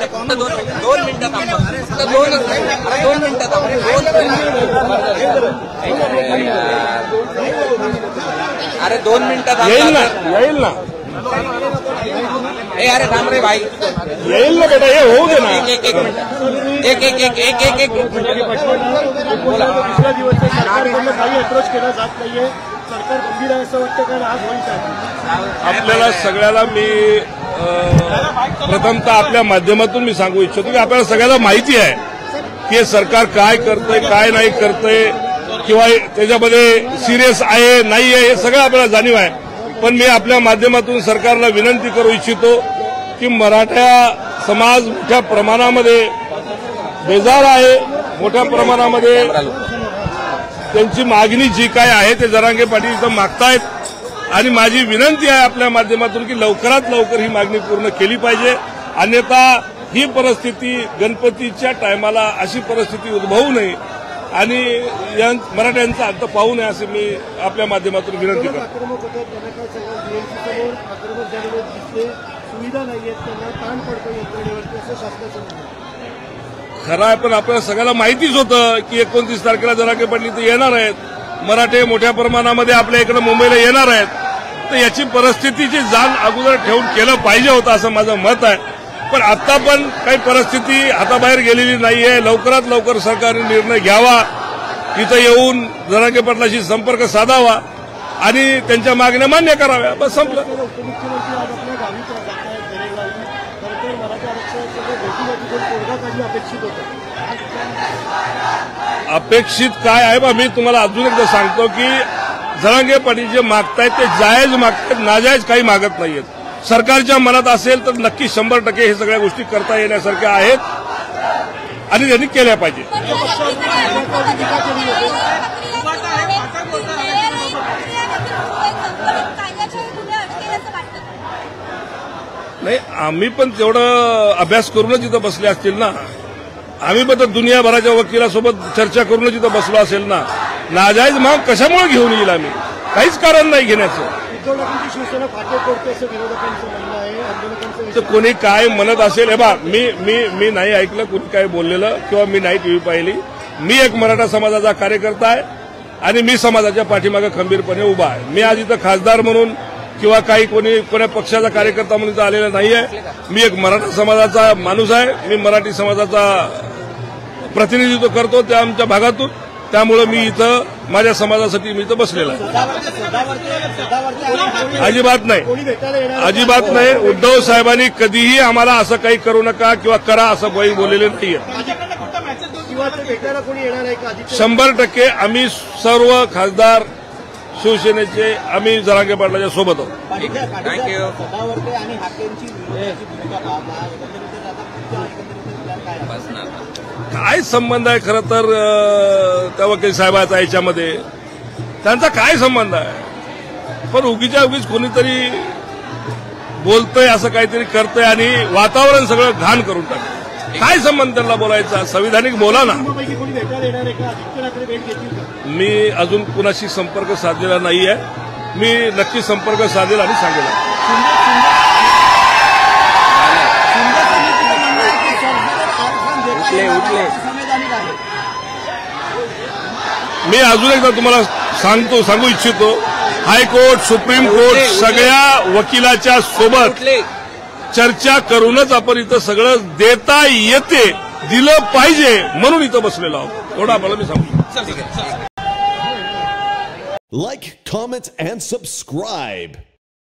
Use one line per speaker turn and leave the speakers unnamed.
दोन मिनिटं थांबा. दोन मिनिटं थांबा. अरे 2 मिनिटं थांबा.
येईल ना.
ए अरे थांब रे भाई.
येईल ना बेटा, हे होऊ दे ना.
एक मिनिट. एक
बोला. दुसऱ्या दिवशी सरकारकडून काही अप्रोच केला जात नाहीये. सरकार गंभीर आहे असं वाटतं, कारण आज होईल काय?
आपल्याला सगळ्याला मी प्रथमतः आपल्या माध्यमातून मी सांगू इच्छितो की आपल्याला सगळ्याला माहिती आहे की सरकार काय करतंय, काय नाही करतंय, किंवा त्याच्यामध्ये सिरियस आहे नाही आहे, हे सगळं आपल्याला जाणीव आहे. पण मी आपल्या माध्यमातून सरकारला विनंती करू इच्छितो की मराठा समाज मोठ्या प्रमाणामध्ये बेजार आहे. मोठ्या प्रमाणामध्ये त्यांची मागणी जी काय आहे ते जरांगे पाटील इथं मागतायत, आणि माझी विनंती आहे आपल्या माध्यमातून की लवकरात लवकर ही मागणी पूर्ण केली पाहिजे. अन्यथा ही परिस्थिती गणपतीच्या टायमाला अशी परिस्थिती उद्भवू नये आणि मराठ्यांचा अंत पाहू नये असे मी आपल्या माध्यमातून विनंती करतो.
सुविधा नाहीये, त्यांना ताण पडतो यंत्रणेवरती असं शासनाचं.
खरं आहे, पण आपल्याला सगळ्याला माहितीच होतं की 29 तारखेला जरांगे पाटील इथे येणार आहेत. मराठे मोठ्या प्रमाणामध्ये आपल्या इकडे मुंबईला येणार आहेत. तर याची परिस्थितीची जाण अगोदर ठेवून केलं पाहिजे होतं असं माझं मत आहे. पण आता पण काही परिस्थिती हाताबाहेर गेलेली नाहीये. लवकरात लवकर सरकारने निर्णय घ्यावा, तिथं येऊन जरांगे पाटलाशी संपर्क साधावा आणि त्यांच्या मागण्या मान्य कराव्या. बस संपलं.
उपमुख्यमंत्री आज आपल्या गावी जात आहेत, दरेगावी. खरं तर मराठा आरक्षणाचं भेटीगाठी तोडगा काढणं अपेक्षित होतं.
अपेक्षित काय आहे बा, मी तुम्हाला अजून एकदा सांगतो की जरांगे पाटील जे मागतायत ते जायज मागतायत, नाजायज काही मागत नाहीयेत. सरकारच्या मनात असेल तर नक्की 100% हे सगळ्या गोष्टी करता येण्यासारख्या आहेत आणि त्यांनी केल्या पाहिजे. नाही, आम्ही पण तेवढं अभ्यास करूनच इथं बसले असतील ना. आम्ही पण तर दुनियाभराच्या वकिलासोबत चर्चा करूनच इथं बसलो असेल ना. नाजायज माग कशामुळे घेऊन येईल आम्ही? काहीच कारण नाही घेण्याचं.
शिवसेना फाटे फोडते असं विरोधकांचं म्हणणं आहे. आंदोलकांचं
तर कोणी काय म्हणत असेल, हे बा मी नाही ऐकलं कोणी काय बोललेलं, किंवा मी नाही टीव्ही पाहिली. मी एक मराठा समाजाचा कार्यकर्ता आहे आणि मी समाजाच्या पाठीमागे खंबीरपणे उभा आहे. मी आज इथं खासदार म्हणून किंवा काही कोण्या पक्षाचा कार्यकर्ता म्हणून इथं आलेला नाहीये. मी एक मराठा समाजाचा माणूस आहे. मी मराठी समाजाचा प्रतिनिधित्व करतो त्या आमच्या भागातून. त्यामुळे मी इथं माझ्या समाजासाठी मी इथं बसलेला आहे. अजिबात नाही. उद्धव साहेबांनी कधीही आम्हाला असं काही करू नका किंवा करा असं काही बोललेलं नाहीये. 100% आम्ही सर्व खासदार शिवसेनेचे आम्ही जरांगे पाटलाच्या सोबत आहोत.
थँक्यू.
काय संबंध आहे खरं तर त्या वकील साहेबाचा याच्यामध्ये? त्यांचा काय संबंध आहे? पण उगीच्या उगीच कोणीतरी बोलतंय, असं काहीतरी करतंय आणि वातावरण सगळं घाण करून टाकतं. काय संबंध त्यांना बोलायचा? संविधानिक बोला ना. मी अजून कुणाशी संपर्क साधलेला नाहीये. मी नक्की संपर्क साधेल आणि सांगेल. मी अजून एकदा तुम्हाला सांगू इच्छितो, हायकोर्ट, सुप्रीम कोर्ट सगळ्या वकिलाच्या सोबत चर्चा करूनच आपण इथं सगळं देता येते, दिलं पाहिजे म्हणून इथं बसलेलो आहोत. एवढं आपल्याला मी सांगतो.
Like, comment, and subscribe.